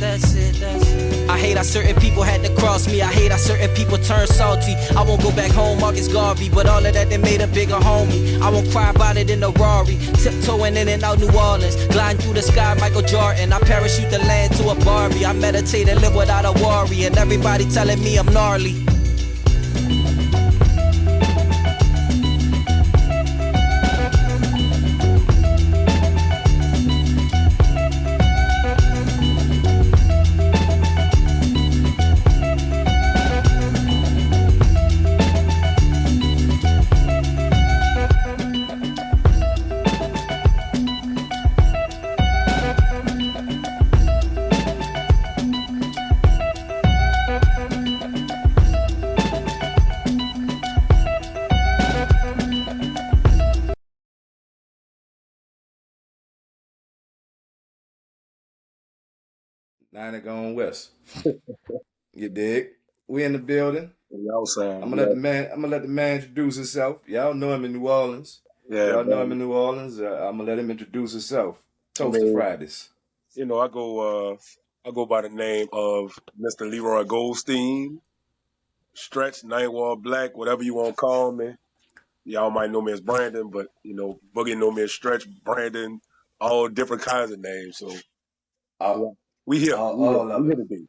I hate how certain people had to cross me. I hate how certain people turn salty. I won't go back home, Marcus Garvey, but all of that, they made a bigger homie. I won't cry about it in a Rari, tiptoeing in and out New Orleans, gliding through the sky, Michael Jordan. I parachute the land to a Barbie. I meditate and live without a worry, and everybody telling me I'm gnarly. Now they going west. You dig? We in the building. Y'all saying, I'm gonna let the man introduce himself. Y'all know him in New Orleans. yeah, Y'all know him in New Orleans. I'm gonna let him introduce himself. Toast to Fridays. You know, I go by the name of Mr. Leroy Goldstein, Stretch, Nightwall Black, whatever you want to call me. Y'all might know me as Brandon, but you know, Boogie know me as Stretch, Brandon, all different kinds of names. So we here. All of we it. here today.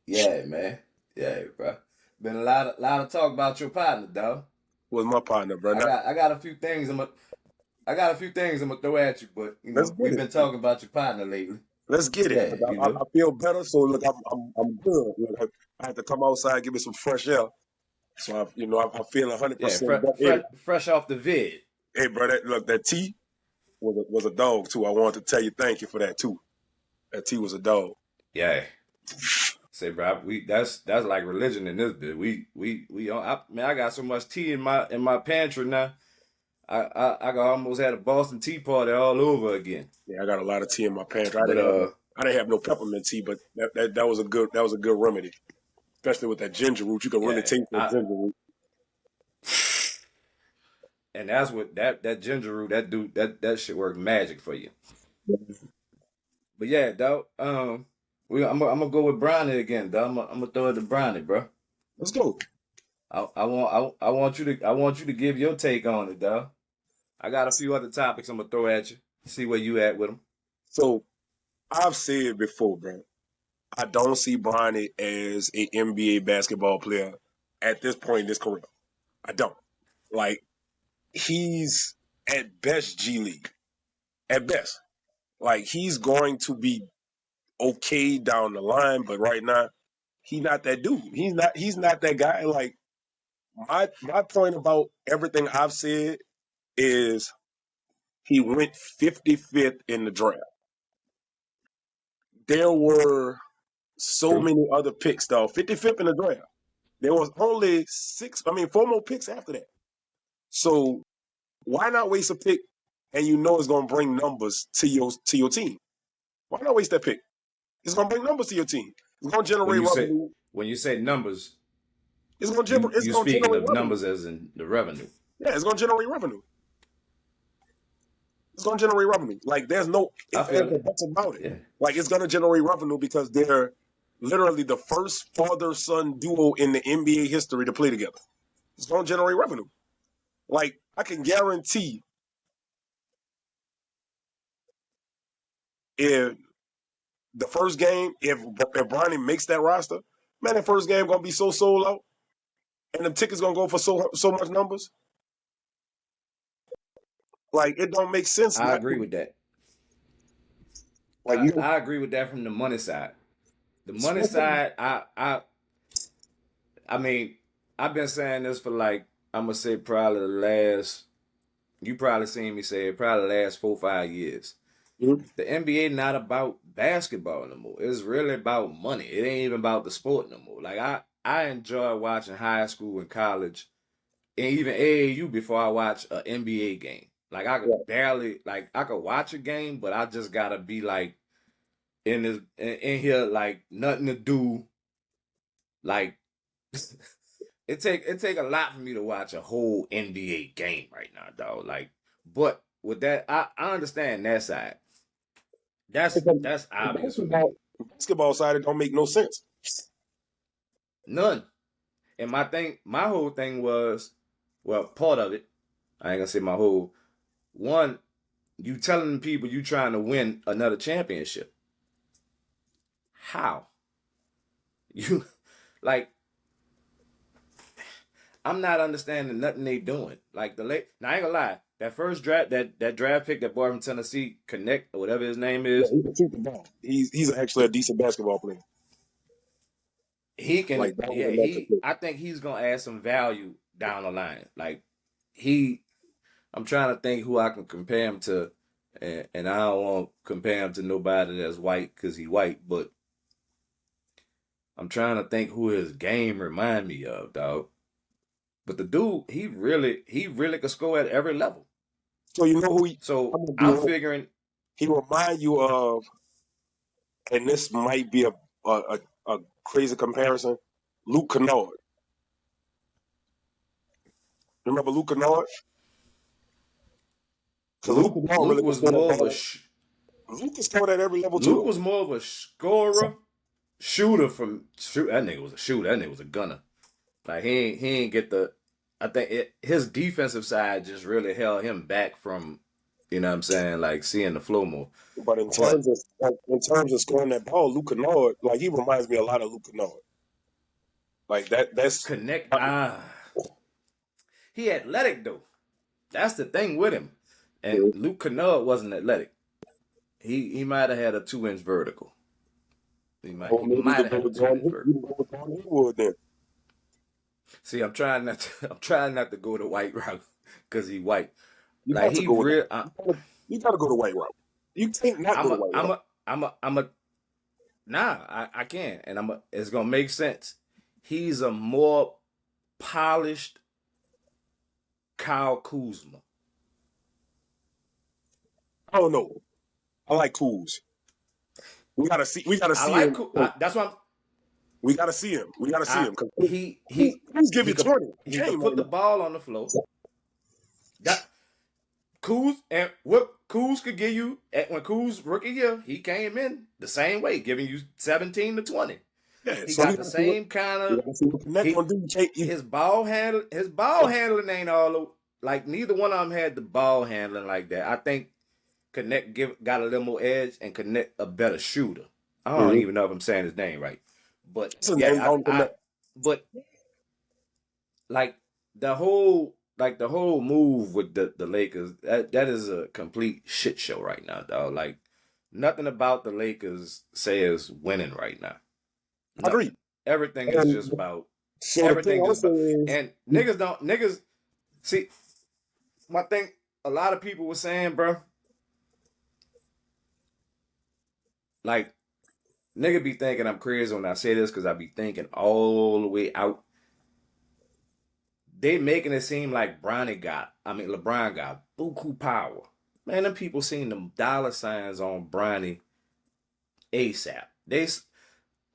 Yeah, man. Yeah, bro. Been a lot of talk about your partner, dog. What's my partner, bro? I got a few things I'm gonna throw at you, but you know we've been talking about your partner lately. Let's get it. Yeah, I feel better, so look, I'm good. Look, I had to come outside, give me some fresh air. So I'm feeling 100%. Fresh off the vid. Hey, bro, that tea was a dog too. I wanted to tell you thank you for that too. That tea was a dog. Yeah. Say, bro, that's like religion in this bit. I got so much tea in my pantry now. I almost had a Boston tea party all over again. Yeah, I got a lot of tea in my pantry. I didn't have no peppermint tea, but that was a good remedy, especially with that ginger root. You can really taste that ginger root. And that's what that ginger root that shit work magic for you. But yeah, dog. I'm gonna go with Bronny again, dog. I'm gonna throw it to Bronny, bro. Let's go. I want you to give your take on it, dog. I got a few other topics I'm gonna throw at you. See where you at with them. So I've said before, bro, I don't see Bronny as an NBA basketball player at this point in his career. I don't. Like, he's at best G League. At best. Like, he's going to be okay down the line, but right now, he's not that dude. He's not that guy. Like, my point about everything I've said is he went 55th in the draft. There were so many other picks, though. 55th in the draft. There was only 4 more picks after that. So why not waste a pick and you know it's going to bring numbers to your team? Why not waste that pick? It's going to bring numbers to your team. It's going to generate revenue. When you say numbers, it's going to generate you're speaking of revenue. numbers as in the revenue. Yeah, it's going to generate revenue. It's going to generate revenue. Like, there's no ifs and buts about it. Yeah. Like, it's going to generate revenue because they're literally the first father-son duo in the NBA history to play together. It's going to generate revenue. Like, I can guarantee if the first game, if Bronny makes that roster, man, that first game going to be so sold out and the tickets going to go for so much numbers. Like, it don't make sense. I agree with that. Like, I agree with that from the money side. The money side, I mean, I've been saying this for like, I'm going to say probably the last, you probably seen me say it, probably the last 4 or 5 years. Mm-hmm. The NBA not about basketball no more. It's really about money. It ain't even about the sport no more. Like, I enjoy watching high school and college and even AAU before I watch an NBA game. Like, I could I could watch a game, but I just gotta be like in here, like nothing to do. Like, it take a lot for me to watch a whole NBA game right now, dog. Like, but with that, I understand that side. That's obvious for me. Basketball side, it don't make no sense. None. And my whole thing was, well, part of it. I ain't gonna say my whole. One, you telling people you trying to win another championship. How? You like I'm not understanding nothing they doing. Like the late now I ain't gonna lie. That first draft that draft pick that boy from Tennessee, Connect or whatever his name Yeah, is, he can shoot the ball. He's actually a decent basketball player. he can Like that was yeah, a metric I think he's gonna add some value down the line. Like he I'm trying to think who I can compare him to, and I don't want to compare him to nobody that's white because he white, but I'm trying to think who his game remind me of, dog. But the dude, he really could score at every level. So you know who So I'm gonna I'm be. figuring He remind you of, and this might be a crazy comparison. Luke Kennard. Remember Luke Kennard? Because Luke Kennard Luke really can was score that more of a ball. Luke can score at every level Luke too. was more of a scorer, shooter from shoot. That nigga was a shooter. That nigga was a gunner. Like he ain't get the. I think his defensive side just really held him back from, you know what I'm saying, like seeing the flow more. But But in terms of scoring that ball, Luke Kennard, like he reminds me a lot of Luke Kennard. Like that's Connect he athletic though. That's the thing with him. And Luke Kennard wasn't athletic. He might have had a 2-inch vertical. He maybe might have had a 2-inch you vertical. can go with Gordon Hayward then. See, I'm trying not to. I'm trying not to go the white route because he white. You Like got to he go with that. real. You got to go the white route. You can't not go I'm the a. white I'm route. a. I'm a. Nah, I can't, and I'm. It's gonna make sense. He's a more polished Kyle Kuzma. I don't know. I like Kuz. We gotta see. We gotta I see like. him. That's why We gotta see him. We gotta see him. Cause he Kuz give you 20 he game could put right the now. ball on the floor. That Kuz and what Kuz could give you when Kuz rookie year, he came in the same way, giving you 17 to 20. Yeah. He So we got the gotta see what same kind we of gotta see what Connect he gonna do. his ball handling ain't all like neither one of them had the ball handling like that. I think Connect got a little more edge and Connect a better shooter. I don't even know if I'm saying his name right, but What's his name? yeah, Don't Connect. but like the whole move with the Lakers that is a complete shit show right now, dog. Like nothing about the Lakers says winning right now. I agree. Nothing. Everything is And just about so the thing everything is also about is, and niggas see my thing. A lot of people were saying, bro, like nigga be thinking I'm crazy when I say this because I be thinking all the way out. They making it seem like LeBron got buku power. Man, them people seen them dollar signs on Bronny ASAP.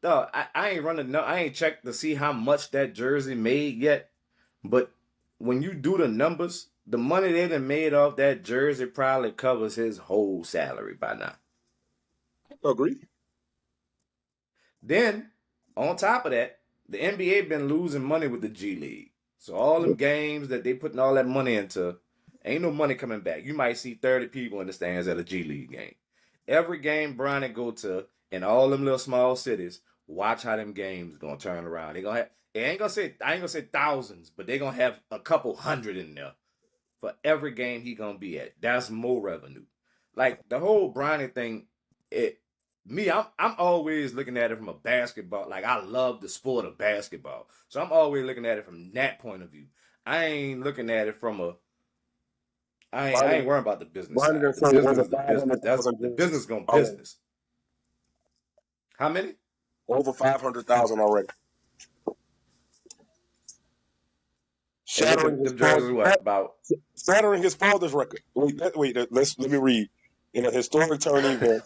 Dog, I ain't running. No, I ain't checked to see how much that jersey made yet. But when you do the numbers, the money they done made off that jersey probably covers his whole salary by now. I agree. Then, on top of that, the NBA been losing money with the G League. So all them games that they putting all that money into, ain't no money coming back. You might see 30 people in the stands at a G League game. Every game Brian go to in all them little small cities, watch how them games gonna turn around. They gonna have I ain't gonna say thousands, but they gonna have a couple hundred in there for every game he gonna be at. That's more revenue. Like the whole Bronny thing, it I'm always looking at it from a basketball. Like I love the sport of basketball, so I'm always looking at it from that point of view. I ain't looking at it from a. I ain't worrying about the business Brian side. done The sold business over is the business. That's 500,000 the business jerseys. going Oh, business. How many? over 500,000 already. And what Shattering his them jerseys? What about? father's record. Let me read. In a historic turn event,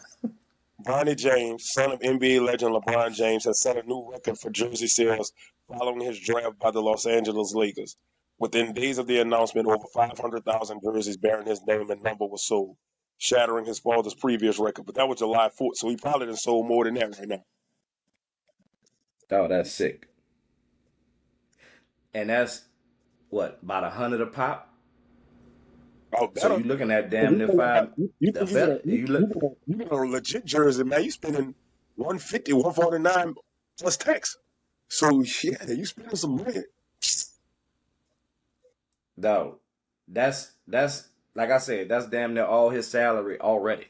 Bronny James, son of NBA legend LeBron James, has set a new record for jersey sales following his draft by the Los Angeles Lakers. Within days of the announcement, over 500,000 jerseys bearing his name and number were sold. shattering his father's previous record. But that was July 4th, so he probably done sold more than that right now. Oh, that's sick. And that's what, about 100 a pop? Oh, So better. you looking at damn near five. You The think you get better a you look. you get a legit jersey, man? You spending 150, 149 plus tax. So yeah, you spending some money. Dog, that's like I said, that's damn near all his salary already.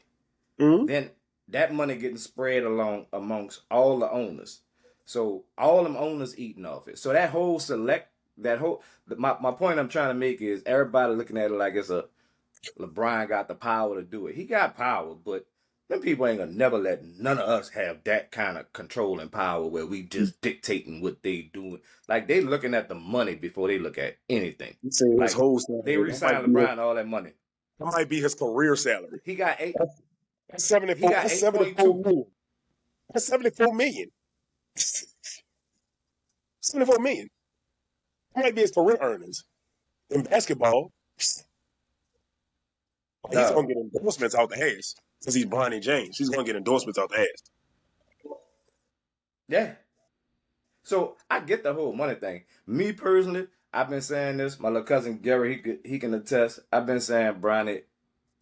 Mm-hmm. Then that money getting spread along amongst all the owners. So all them owners eating off it. So that whole my point I'm trying to make is everybody looking at it like it's a LeBron got the power to do it. He got power, but them people ain't gonna never let none of us have that kind of control and power where we just dictating what they doing. Like they looking at the money before they look at anything. You say his Like whole they salary. re-signed LeBron all that money. That might be his career salary. He got eight. That's He 74. got That's 74 8.2. million. That's 74 million. 74 million. That might be his career earnings in basketball. He's gonna Dog. get endorsements out the ass because he's Bronny James. He's gonna get endorsements out the ass. Yeah. So I get the whole money thing. Me personally, I've been saying this. My little cousin Gary, he can attest. I've been saying Bronny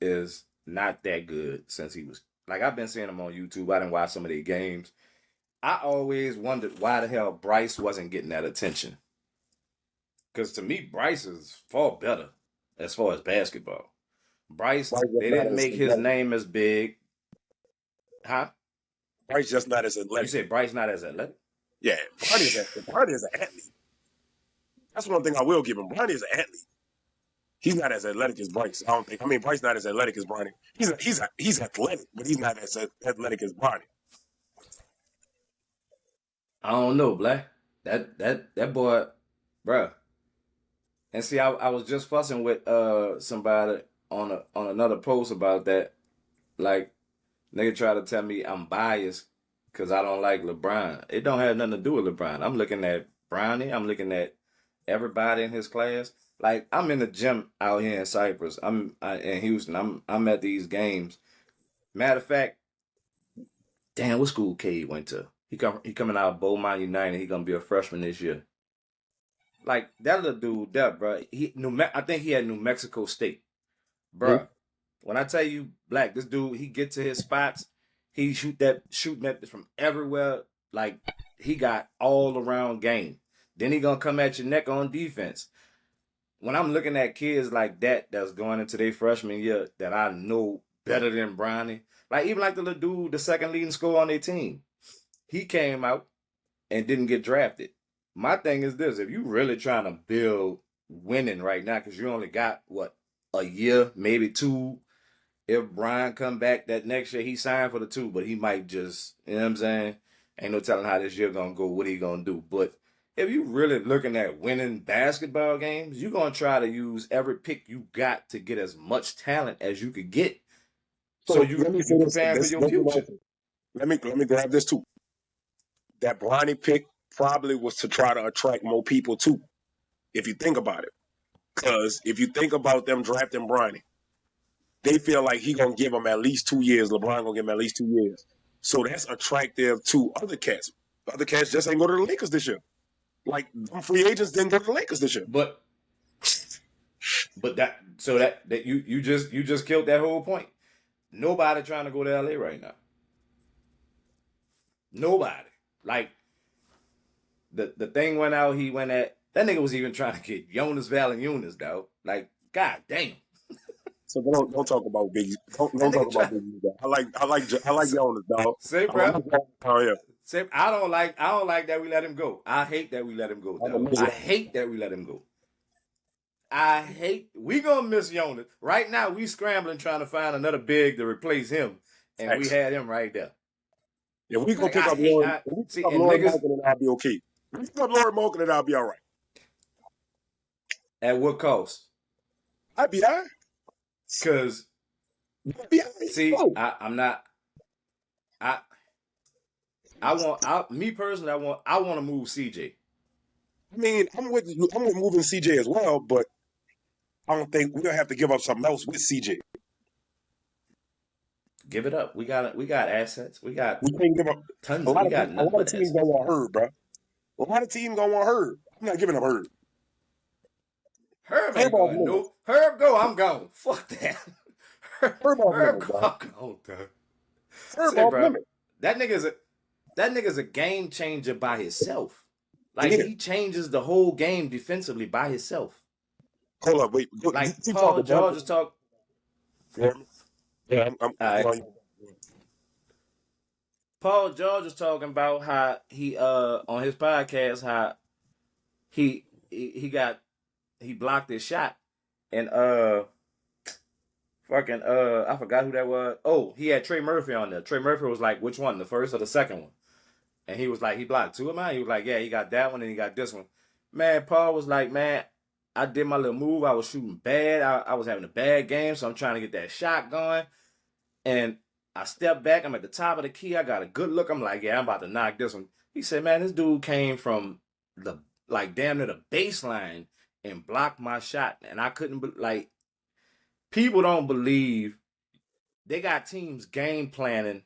is not that good since he was like I've been seeing him on YouTube. I didn't watch some of their games. I always wondered why the hell Bryce wasn't getting that attention. Because to me, Bryce is far better as far as basketball. Bryce, they didn't make his name as big. Huh? Bryce just not as You athletic. said Bryce not as athletic? Yeah, Bronny is an athlete. That's one thing I will give him. Bronny is an athlete. He's not as athletic as Bryce. I don't think. I mean, Bryce not as athletic as Bronny. He's athletic, but he's not as athletic as Bronny. I don't know, Black. That boy, bruh. And see, I was just fussing with somebody on another post about that. Like, nigga try to tell me I'm biased because I don't like LeBron. It don't have nothing to do with LeBron. I'm looking at Bronny. I'm looking at everybody in his class. Like, I'm in the gym out here in Cyprus. In Houston. I'm at these games. Matter of fact, damn, what school K went to? He coming out of Beaumont United. He gonna be a freshman this year. Like that little dude, that bro. I think he had New Mexico State, bro. Mm-hmm. When I tell you, Black, this dude, he get to his spots, he shooting that from everywhere. Like he got all around game. Then he gonna come at your neck on defense. When I'm looking at kids like that that's going into their freshman year that I know better than Bronny, like even like the little dude, the second leading scorer on their team, he came out and didn't get drafted. My thing is this: if you really trying to build winning right now, because you only got what a year, maybe two. If Brian come back that next year, he signed for the two, but he might just, you know what I'm saying? Ain't no telling how this year gonna go, what he gonna do. But if you really looking at winning basketball games, you're gonna try to use every pick you got to get as much talent as you could get. So you preparing for your future. Let me grab this too. That Bronny pick probably was to try to attract more people too, if you think about it. Because if you think about them drafting Bronny, they feel like he gonna give them at least 2 years. LeBron gonna give him at least 2 years. So that's attractive to other cats. Other cats just ain't go to the Lakers this year. Like them free agents didn't go to the Lakers this year. But that you just killed that whole point. Nobody trying to go to LA right now. Nobody. Like the thing went out, he went at that nigga was even trying to get Jonas Valanciunas, though. Like, god damn. So don't talk about Biggie. Don't talk about Biggie. I like Jonas, dog. Say, bro. Oh yeah. Say, I don't like that we let him go. I hate that we let him go, dog. I hate that we let him go. We gonna miss Jonas. Right now, we scrambling trying to find another big to replace him. And we had him right there. If we go pick up Laurie Marketing, and I'll be okay. If we pick up Laurie Marketing, and I'll be all right. At what cost? I'd be all right. Because, see, I'm not. Me personally, I want to move CJ. I mean, I'm with moving CJ as well, but I don't think we're gonna have to give up something else with CJ. Give it up. We got assets. We got We can't give up. tons A of. lot We of got a nothing lot of but teams assets. don't want Herb, bro. A lot of teams don't want Herb. I'm not giving up Herb. Herb Herb ain't off going limits. no. Herb go. I'm gone. Fuck that. Herb off Herb limits, go. bro. I'm gone, dog. Herb Say, off bro, limits. that nigga's a game changer by himself. He Like is. he changes the whole game defensively by himself. Hold up, wait. Like Keep Paul talking, bro. George is talk. Yeah, I'm All right. going. Paul George is talking about how he on his podcast how he blocked his shot and fucking I forgot who that was. Oh, he had Trey Murphy on there. Trey Murphy was like, which one, the first or the second one? And he was like, he blocked two of mine. He was like, yeah, he got that one and he got this one. Man, Paul was like, man, I did my little move. I was shooting bad. I was having a bad game, so I'm trying to get that shot going. And I stepped back. I'm at the top of the key. I got a good look. I'm like, yeah, I'm about to knock this one. He said, man, this dude came from the like damn near the baseline and blocked my shot. And I couldn't like people don't believe they got teams game planning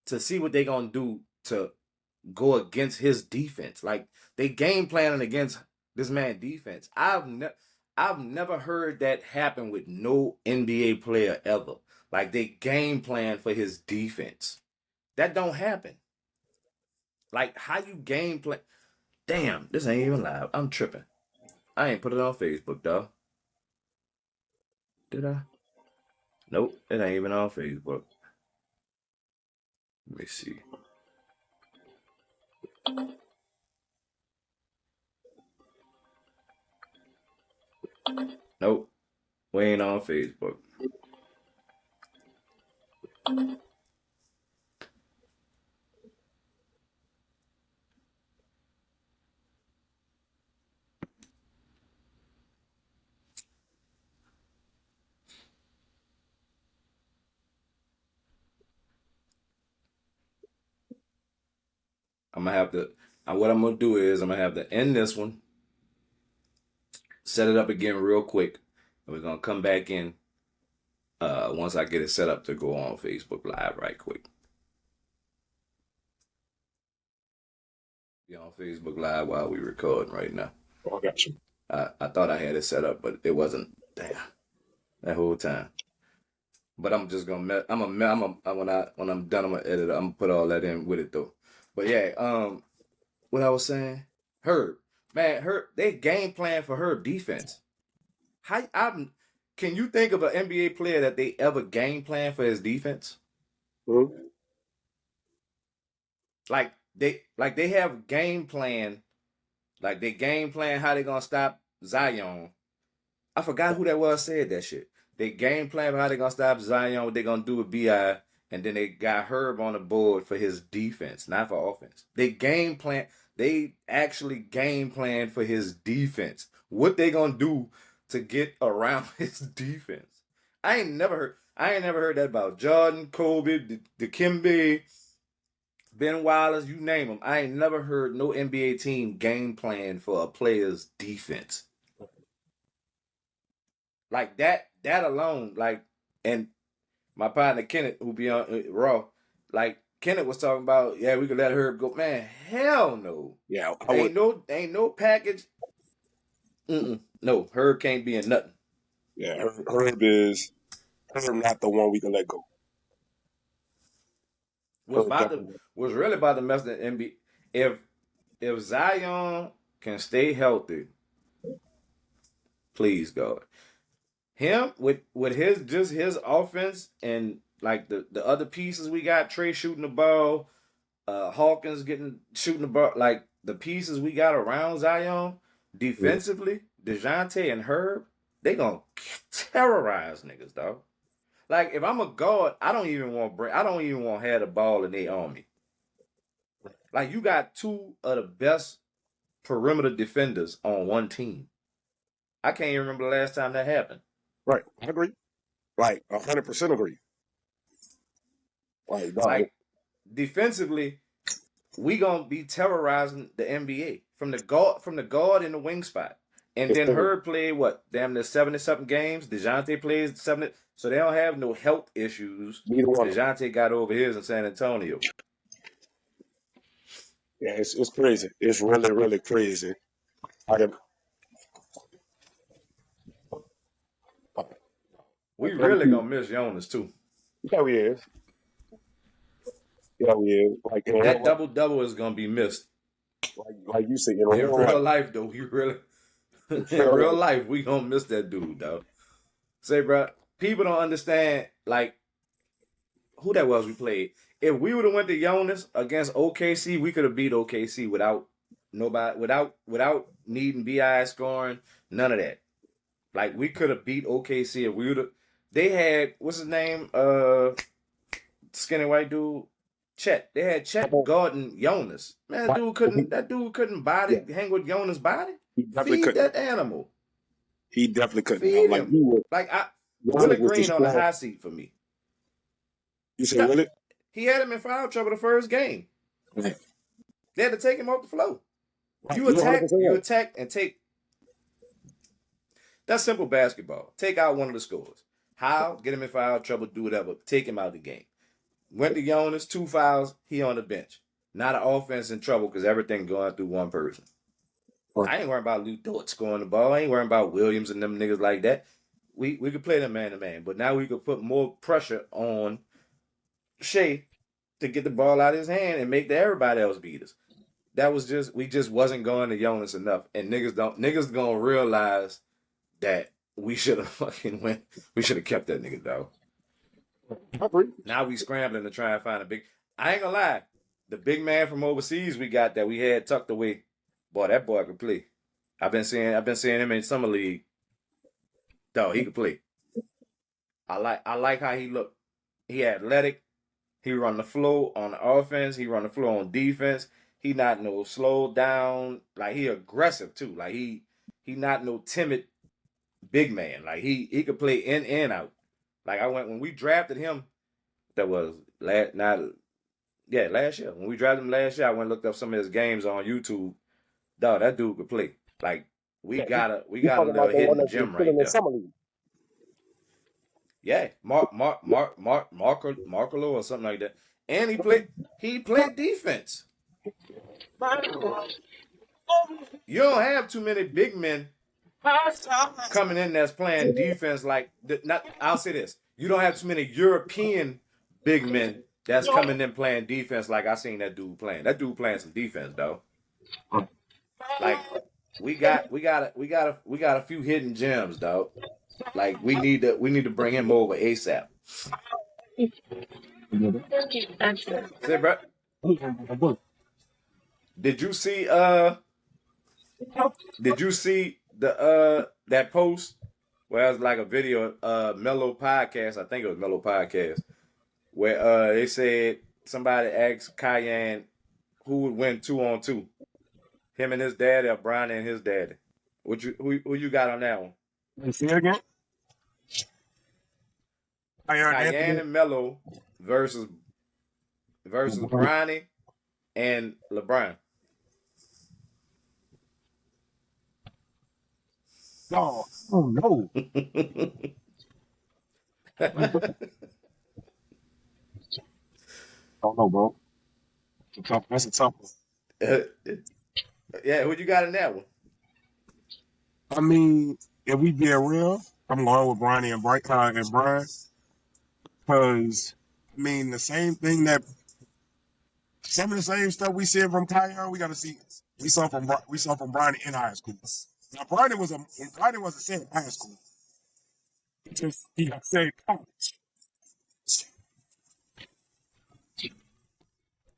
to see what they're gonna do to go against his defense. Like they game planning against this man defense. I've never heard that happen with no NBA player ever. Like they game plan for his defense. That don't happen. Like how you game plan. Damn, this ain't even live. I'm tripping. I ain't put it on Facebook, dog. Did I? Nope, it ain't even on Facebook. Let me see. Nope, we ain't on Facebook. I'm gonna have to. What I'm gonna do is I'm gonna have to end this one, set it up again real quick, and we're gonna come back in once I get it set up to go on Facebook Live right quick. Be on Facebook Live while we recording right now. Oh, I got you. I thought I had it set up, but it wasn't. Damn, that whole time. But I'm just gonna when I'm done, I'm gonna edit. I'm gonna put all that in with it though. But yeah, what I was saying, Herb, man, Herb, they game plan for Herb defense. Can you think of an NBA player that they ever game plan for his defense? Hmm? Like they have game plan, like they game plan how they gonna stop Zion. I forgot who that was said that shit. They game plan how they gonna stop Zion, what they gonna do with BI, and then they got Herb on the board for his defense, not for offense. They actually game plan for his defense. What they gonna do to get around his defense. I ain't never heard that about Jordan, Kobe, Dikembe, Ben Wallace, you name them. I ain't never heard no NBA team game plan for a player's defense. Like that alone, like, and my partner Kenneth, who be on Raw, like Kenneth was talking about, yeah, we could let her go. Man, hell no. Yeah, Ain't no package. No, her can't be in nothing. Yeah, Herb not the one we can let go. Was really about to mess the NBA. If Zion can stay healthy, please God. Him with his offense and like the other pieces we got, Trey shooting the ball, Hawkins shooting the ball, like the pieces we got around Zion defensively, DeJounte and Herb, they gonna terrorize niggas, dog. Like if I'm a guard, I don't even want to have the ball in their army. Like you got two of the best perimeter defenders on one team. I can't even remember the last time that happened. Right, I agree. Like 100% agree. Like, dog, Like defensively, we gonna be terrorizing the NBA from the guard in the wing spot. And It's then crazy. Herb played what? Damn near 70-something games. DeJounte plays 70. So they don't have no health issues. Neither one of them. DeJounte got over his in San Antonio. Yeah, it's crazy. It's really, really crazy. I can, We them really two, gonna miss Jonas too. yeah, we is. Yeah, we is. Like in That real, double is gonna be missed. like you said, in In real real life, life though, we really in in real real life, life, we gonna miss that dude, dog. Say, bro, people don't understand like who that was we played. If we would have went to Jonas against OKC, we could have beat OKC without nobody, without needing BI scoring, none of that. Like we could have beat OKC if we would have. They had what's his name? Skinny white dude, Chet. They had Chet guarding Jonas. Man, like, that dude couldn't body yeah, hang with Jonas' body. he definitely Feed couldn't. that animal. He definitely couldn't have. Feed Like him. he was, Like Willie Giannis was Green on the destroyed. high seat for me. You say Willie? He had him in foul trouble the first game. Right. They had to take him off the floor. Right. You You 100% right. attack and take. That's simple basketball. Take out one of the scores. How? Get him in foul trouble, do whatever. Take him out of the game. Went to Jonas, 2 fouls, he on the bench. Not an offense in trouble because everything going through one person. Right. I ain't worrying about Lou Dort scoring the ball. I ain't worrying about Williams and them niggas like that. We could play them man to man, but now we could put more pressure on Shea to get the ball out of his hand and make everybody else beat us. That was we just wasn't going to Jonas enough, and niggas gonna realize that we should have fucking went. We should have kept that nigga though. I agree. Now we scrambling to try and find a big. I ain't gonna lie, the big man from overseas we got that we had tucked away. Boy, that boy could play. I've been seeing him in summer league. Though he could play. I like how he looked. He athletic. He run the flow on the offense. He run the flow on defense. He not no slow down. Like he aggressive too. Like he not no timid big man. Like he could play in and out. Like when we drafted him, that was last year. When we drafted him last year, I went and looked up some of his games on YouTube. Dog, that dude could play. Like we Yeah, got a you little talking about the one hidden that's been gem killing right in there. summer league? Yeah, Markolo or something like that. And he played defense. You don't have too many big men coming in that's playing defense like I'll say this. You don't have too many European big men that's coming in playing defense like I seen that dude playing. That dude playing some defense, though. Like we got a few hidden gems, dog. Like we need to bring him over ASAP. Say, bro, did you see the that post where it was like a video Mellow Podcast, I think it was Mellow Podcast, where they said somebody asked Cayenne who would win 2-on-2. Him and his daddy or Brian and his daddy. Who you got on that one? Say it again. Cayenne and Mello versus Bronny and LeBron. Oh no. Don't know, bro. That's a tough one. Yeah, who you got in that one? I mean, if we be real, I'm going with Bronny and Brian. Because, I mean, some of the same stuff we see from Kyrie, we saw from Bronny in high school. Now, Bronny was a same in high school. He got same college.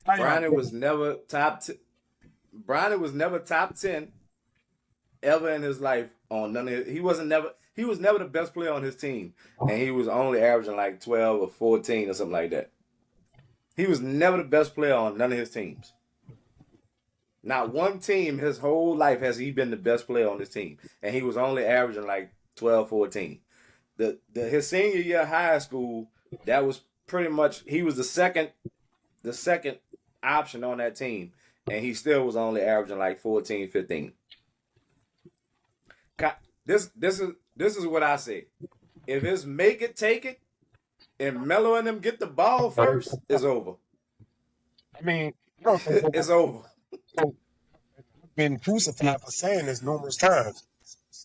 Bronny was never Bronny was never top 10 ever in his life on none of his, he was never the best player on his team, and he was only averaging like 12 or 14 or something like that. He was never the best player on none of his teams. Not one team his whole life has he been the best player on his team, and he was only averaging like 12, 14. His senior year of high school, that was pretty much he was the second option on that team, and he still was only averaging like 14, 15. This is what I say. If it's make it, take it, and Melo and them get the ball first, it's over. I mean, you don't think It's over. I've been crucified for saying this numerous times.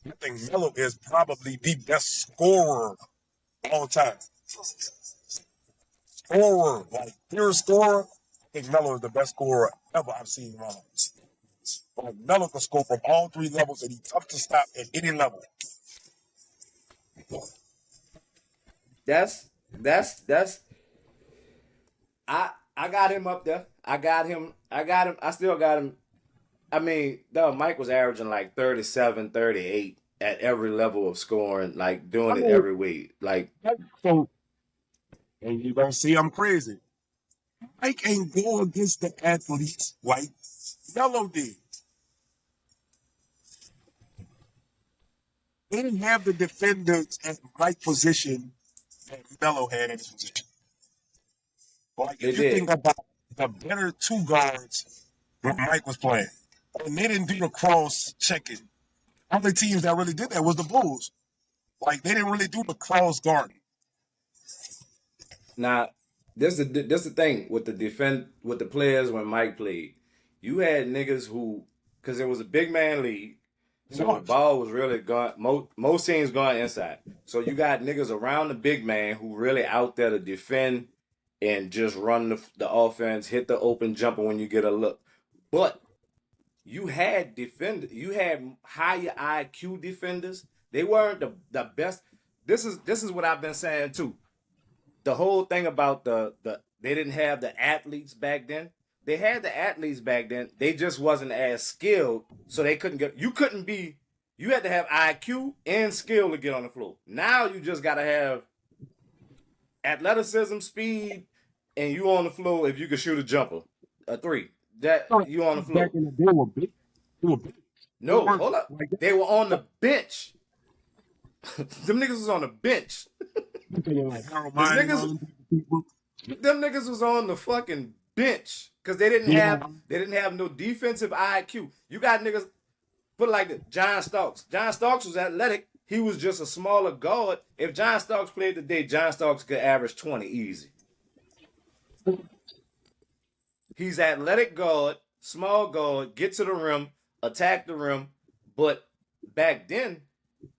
I think Melo is probably the best scorer of all time. Scorer, like pure scorer. I think Melo is the best scorer ever I've seen in my life. Like Melo can score from all three levels, and he's tough to stop at any level. That's I got him up there. I got him. I still got him. I mean, Mike was averaging like 37, 38 at every level of scoring, like I doing it mean, every week. Like so, and you gonna see I'm crazy. Mike ain't go against the athletes like Melo did. They didn't have the defenders at Mike position that Melo had at his position. Like they if you think did. about the better two guards when Mike was playing, and they didn't do the cross checking. Other teams that really did that was the Bulls. Like they didn't really do the cross guarding. Now, this the thing with the players when Mike played. You had niggas who, because it was a big man league, so the Was. ball was really going. Most teams going inside. So you got niggas around the big man who really out there to defend and just run the offense, hit the open jumper when you get a look. But you had higher IQ defenders. They weren't the best. This is what I've been saying too. The whole thing about the they didn't have the athletes back then. They had the athletes back then. They just wasn't as skilled, so they couldn't get. You couldn't be. You had to have IQ and skill to get on the floor. Now you just got to have athleticism, speed, and you on the floor if you can shoot a jumper, a three. That you on the Back floor. in the day were big. They were big. They No, weren't hold up. like that. They were on the bench. Them niggas was on the bench. You thinking like Harold Them Mine and all niggas, them people. them niggas was on the fucking bench because Yeah. they didn't have no defensive IQ. You got niggas put it like this, John Starks. John Starks was athletic. He was just a smaller guard. If John Starks played today, John Starks could average 20 easy. He's athletic guard, small guard, get to the rim, attack the rim. But back then,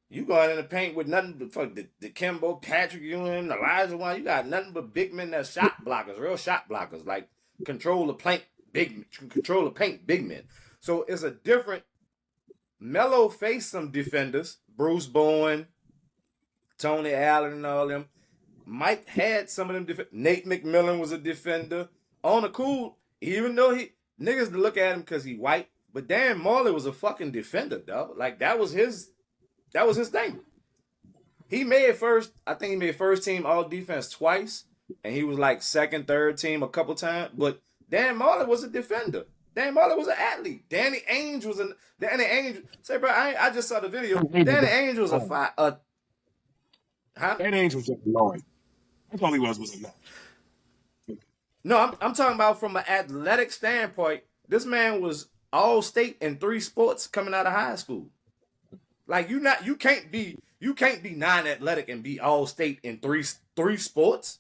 you going in the paint with nothing but fuck the Kimbo, Patrick Ewing, Elijah Wan. You got nothing but big men that shot blockers, real shot blockers, like control the paint, big men. So it's a different. Melo faced some defenders, Bruce Bowen, Tony Allen, and all them. Mike had some of them. Nate McMillan was a defender. On the cool, even though he niggas to look at him because he white, but Dan Marley was a fucking defender, dog. Like that was his thing. He made first, I think he made first team all defense twice, and he was like second, third team a couple times. But Dan Marley was a defender. Dan Marley was an athlete. Danny Ainge was a Danny Ainge. Say, bro, I just saw the video. Danny Ainge was huh? That Ainge was just annoying. That's all he was annoying. No, I'm talking about from an athletic standpoint. This man was all state in 3 sports coming out of high school. Like you can't be non-athletic and be all state in three sports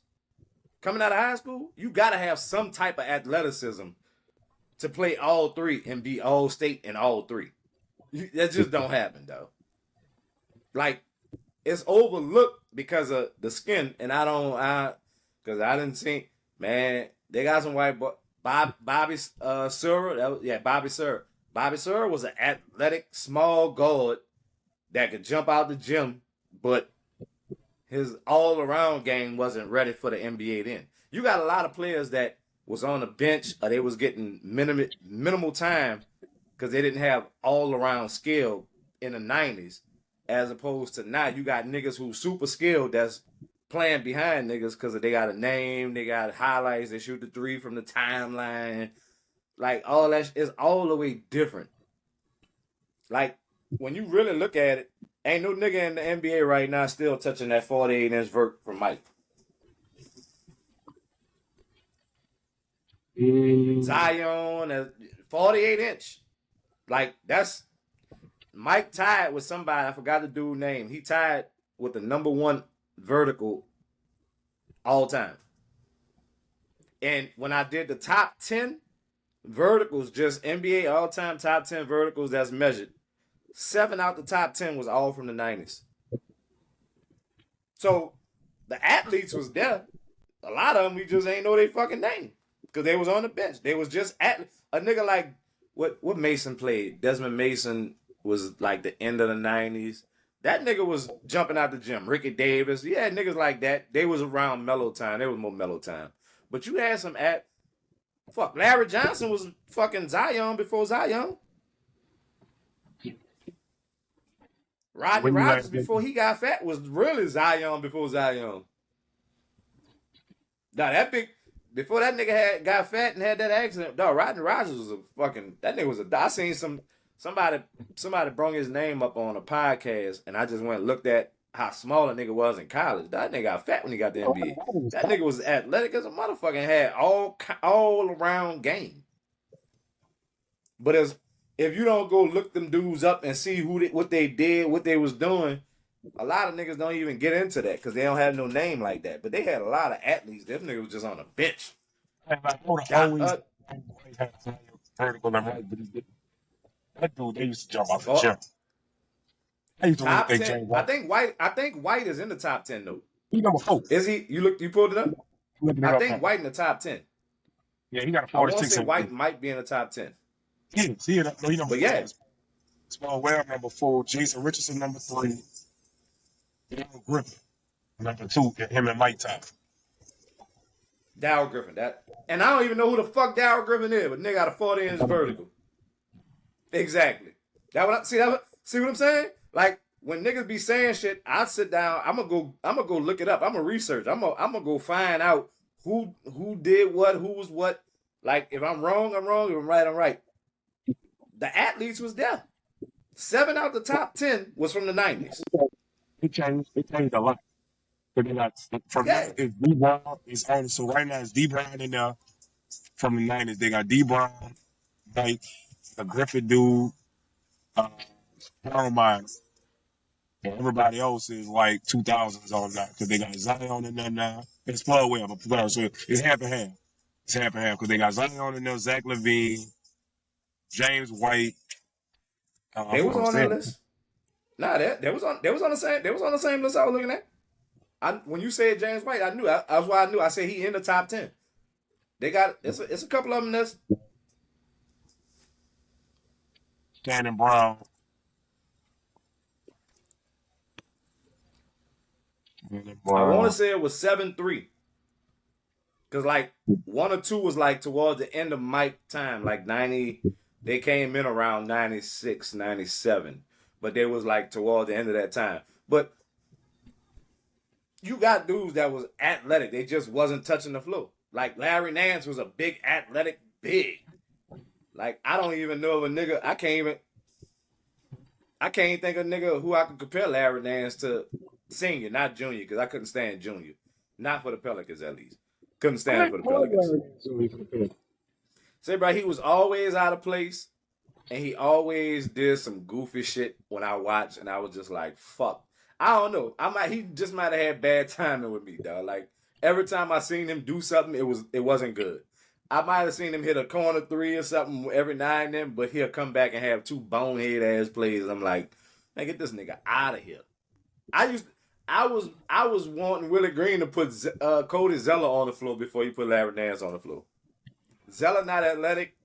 coming out of high school. You gotta have some type of athleticism to play all 3 and be all state in all 3. That just don't happen though. Like it's overlooked because of the skin, and because I didn't see, man, they got some white boy. Bobby Sura, Bobby Sura. Bobby Sura was an athletic small guard that could jump out the gym, but his all around game wasn't ready for the NBA then. You got a lot of players that was on the bench or they was getting minimal time because they didn't have all around skill in the 90s, as opposed to now you got niggas who super skilled that's playing behind niggas because they got a name, they got highlights, they shoot the 3 from the timeline. Like all that is all the way different. Like when you really look at it, ain't no nigga in the NBA right now still touching that 48-inch vert from Mike. Zion, 48-inch. Like that's Mike tied with somebody. I forgot the dude's name. He tied with the #1 vertical all time. And when I did the top 10 verticals, just NBA all-time top 10 verticals that's measured, 7 out the top 10 was all from the 90s. So the athletes was there. A lot of them we just ain't know their fucking name because they was on the bench. They was just athletes. A nigga like what Mason played. Desmond Mason was like the end of the 90s. That nigga was jumping out the gym. Ricky Davis. Yeah, niggas like that. They was around mellow time. They was more mellow time. But you had some fuck, Larry Johnson was fucking Zion before Zion. Rodney When you Rogers last before he got fat was really Zion before Zion. Now that big before that nigga got fat and had that accident, dog, Rodney Rogers was a fucking that nigga was a I seen somebody brought his name up on a podcast and I just went and looked at how small a nigga was in college. That nigga got fat when he got the NBA. That nigga was athletic as a motherfucker and had all around game. But if you don't go look them dudes up and see what they did, what they was doing, a lot of niggas don't even get into that because they don't have no name like that. But they had a lot of athletes. Them niggas was just on the bench. And I know the always had vertical and right, but he didn't. That dude, they used to jump out the gym. I used to really Top think 10. James White. I think White is in the top 10 though. He number 4. Is he? You pulled it up? I think White in the top 10. Yeah, he got a I want to 46. say White might be in the top 10. He number But 4. yeah. Small Webb number 4. Jason Richardson number 3. Darryl Griffin number 2. Him and Mike Top. Darryl Griffin. And I don't even know who the fuck Darryl Griffin is, but nigga got a 40-inch vertical. Exactly. See what I'm saying? Like when niggas be saying shit, I sit down. I'm gonna go look it up. I'm gonna research. I'm gonna go find out who did what, who was what. Like if I'm wrong, I'm wrong. If I'm right, I'm right. The athletes was there. 7 out the top 10 was from the 90s. It changed a lot. But they got from it's D Brown. It's on. So right now it's D Brown in there from the 90s. They got D Brown, Mike, the Griffin dude, Myers. And everybody else is like 2000s on that because they got Zion in there now. It's Floyd Webb, so it's half and half. It's half and half because they got Zion in there, Zach LaVine, James White. They was on that list. Nah, they was on the same list I was looking at. When you said James White, I knew. That's why I knew. I said he in the top 10. They got it's a couple of them that's Shannon Brown. I want to say it was 7-3. Because like 1 or 2 was like towards the end of Mike time, like 90. They came in around 96, 97. But they was like toward the end of that time. But you got dudes that was athletic. They just wasn't touching the floor. Like Larry Nance was a big athletic big. Like I don't even know of a nigga. I can't think of a nigga who I could compare Larry Nance to senior, not junior, because I couldn't stand junior. Not for the Pelicans at least. Couldn't stand it for the Pelicans. Say, bro, he was always out of place, and he always did some goofy shit when I watched, and I was just like, fuck. I don't know. He just might have had bad timing with me, dog. Like every time I seen him do something, it wasn't good. I might have seen him hit a corner 3 or something every now and then, but he'll come back and have 2 bonehead ass plays. I'm like, man, get this nigga out of here. I was wanting Willie Green to put Cody Zeller on the floor before he put Larry Nance on the floor. Zeller not athletic.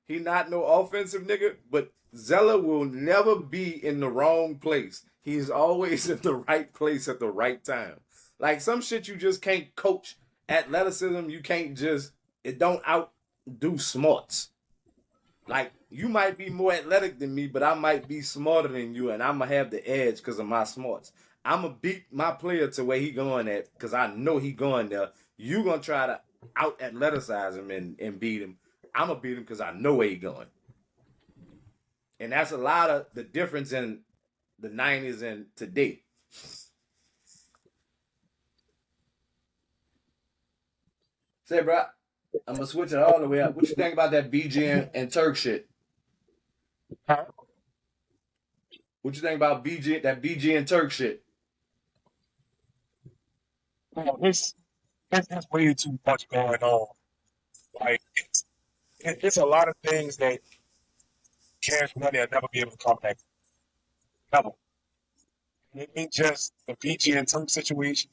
He not no offensive nigga, but Zeller will never be in the wrong place. He's always in the right place at the right time. Like some shit you just can't coach. Athleticism, you can't it don't outdo smarts. Like you might be more athletic than me, but I might be smarter than you, and I'm gonna have the edge because of my smarts. I'm gonna beat my player to where he going at because I know he going there. You gonna try to out atleticize him and beat him. I'm gonna beat him because I know where he going. And that's a lot of the difference in the 90s and today. Say, bro, I'm gonna switch it all the way up. What you think about that BG and Turk shit? What you think about BG, that BG and Turk shit? Man, it's way too much going on. Like it's a lot of things that cash money will never be able to come back. Never. It ain't just the BG and Turk situation.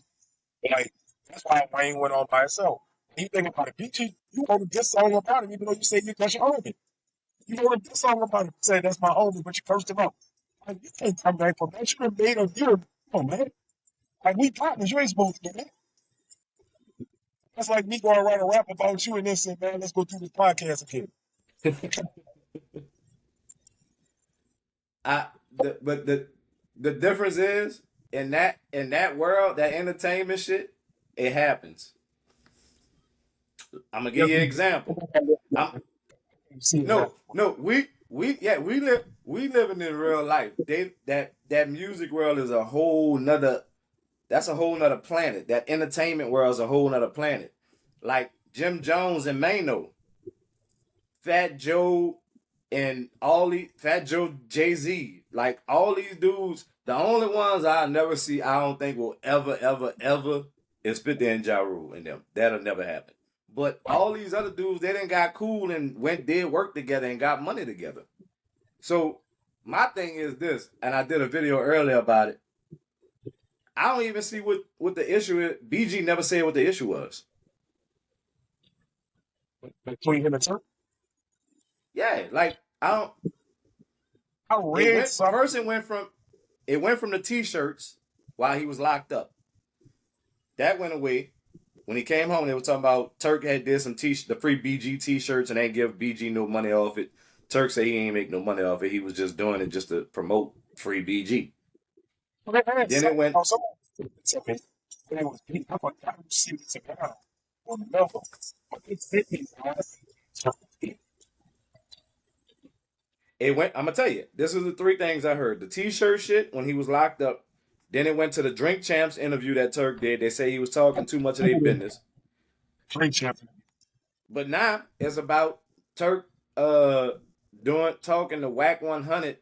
Like that's why Wayne went on by itself. You think about it, BG, you wrote a diss song about him, even though you say that's your homie. You wrote a diss song about him, say that's my homie, but you cursed him out. Like you can't come back from that. You done made a year. Come on, man. Like we partners, you ain't supposed to do that. That's like me going to write a rap about you and then say, man, let's go do this podcast again. But the difference is in that world, that entertainment shit, it happens. I'm gonna give you an example. We living in real life. That music world is a whole nother. That's a whole nother planet. That entertainment world is a whole nother planet. Like Jim Jones and Mano, Fat Joe, and Fat Joe, Jay-Z, like all these dudes. The only ones I never see, I don't think will ever is 50 and Ja Rule and them. That'll never happen. But all these other dudes, they done got cool and did work together and got money together. So my thing is this, and I did a video earlier about it. I don't even see what the issue is. BG never said what the issue was. Between him and Turk? Yeah, like I read something. First, it went from the T-shirts while he was locked up. That went away. When he came home, they were talking about Turk had did some the free BG T-shirts and they give BG no money off it. Turk said he ain't make no money off it. He was just doing it just to promote free BG. Then it went. It went. I'm gonna tell you. This is the three things I heard: the T-shirt shit when he was locked up. Then it went to the Drink Champs interview that Turk did. They say he was talking too much of their business. Drink Champs. But now it's about Turk talking to Whack 100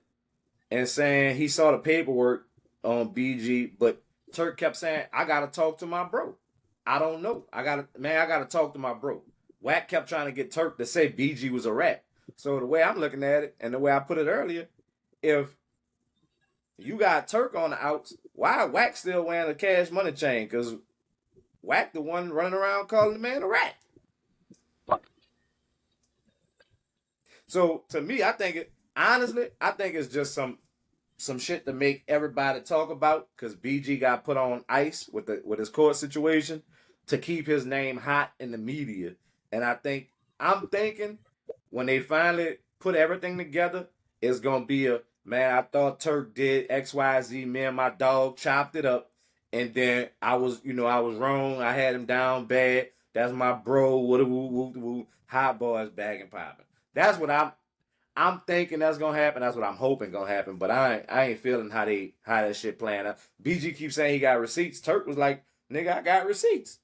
and saying he saw the paperwork on BG, but Turk kept saying, I gotta talk to my bro. I don't know. I gotta talk to my bro. Whack kept trying to get Turk to say BG was a rat. So the way I'm looking at it, and the way I put it earlier, if you got Turk on the outs, why Whack still wearing a Cash Money chain? Because Whack the one running around calling the man a rat. So to me, I think it's just some shit to make everybody talk about, because BG got put on ice with his court situation to keep his name hot in the media. And I'm thinking when they finally put everything together, it's gonna be man, I thought Turk did XYZ, me and my dog chopped it up, and then I was wrong. I had him down bad. That's my bro. Woo, hot boys back and popping. That's what I'm thinking that's gonna happen. That's what I'm hoping gonna happen. But I ain't feeling how that shit playing out. BG keeps saying he got receipts. Turk was like, nigga, I got receipts.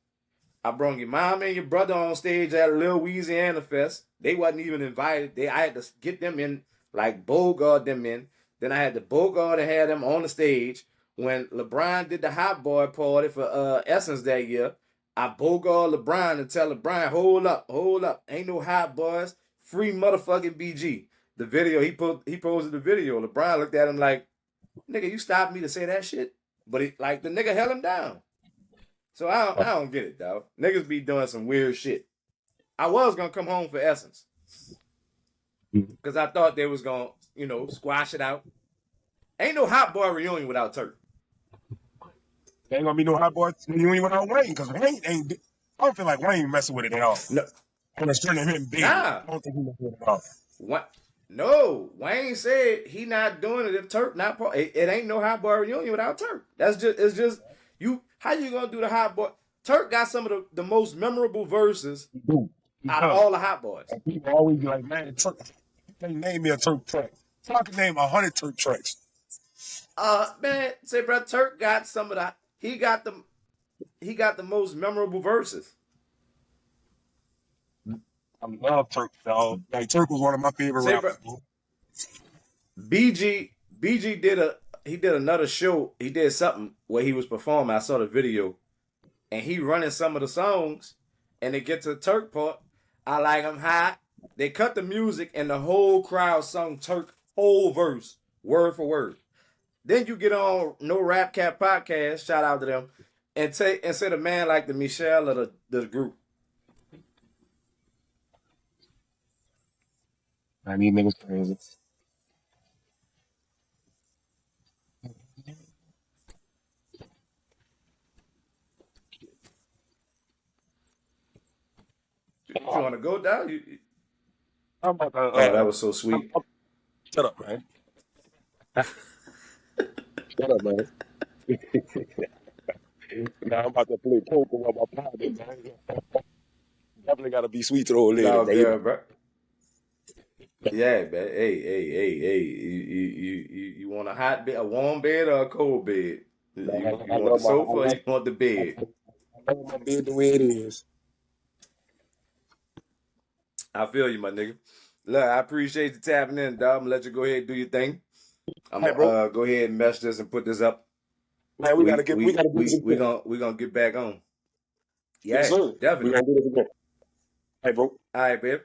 I brought your mom and your brother on stage at Lil Louisiana Fest. They wasn't even invited. I had to get them in, like Bogart them in. Then I had to Bogart and had them on the stage. When LeBron did the Hot Boy party for Essence that year, I Bogart LeBron and tell LeBron, hold up. Ain't no Hot Boys. Free motherfucking BG. The video, he posted the video. LeBron looked at him like, nigga, you stopped me to say that shit? But the nigga held him down. So I don't get it, dog. Niggas be doing some weird shit. I was gonna come home for Essence, because I thought they was gonna, squash it out. Ain't no Hot Boy reunion without Turk. There ain't gonna be no Hot Boy reunion without Wayne, because Wayne ain't. I don't feel like Wayne messing with it at all. No. And it's turning him big. Nah. I don't think he messing with it at all. What? No, Wayne said he not doing it if Turk not part. It ain't no Hot Boy reunion without Turk. It's just you. How you gonna do the Hot Boy? Turk got some of the most memorable verses out of all the Hot Boys. And people always be like, man, Turk, they name me a Turk track. So I can name 100 Turk tracks. Man, say bro, Turk got some of the. He got the most memorable verses. I love Turk, dog. Like Turk was one of my favorite rappers. BG BG did another show. He did something where he was performing. I saw the video, and he running some of the songs, and they get to the Turk part. I like 'em hot. They cut the music, and the whole crowd sung Turk whole verse, word for word. Then you get on No Rap Cat podcast. Shout out to them, and say the man like the Michelle of the group. I need niggas crazy. You want to go down? I'm about to, Oh, that was so sweet. Shut up, man. Shut up, man. Now I'm about to play poker with my partner, man. Definitely gotta be sweet to the old lady, No, bro. yeah, bro. Yeah, man. Hey. You want a hot bed, a warm bed, or a cold bed? You want the sofa or you want the bed? I want my bed the way it is. I feel you, my nigga. Look, I appreciate you tapping in, dog. I'm gonna let you go ahead and do your thing. I'm Hey, gonna bro. go ahead and mesh this and put this up. Man, we gotta do this we again. gonna get back on. Yeah, Yes, sir. definitely. We gonna do this again. Hey, bro. All right, babe.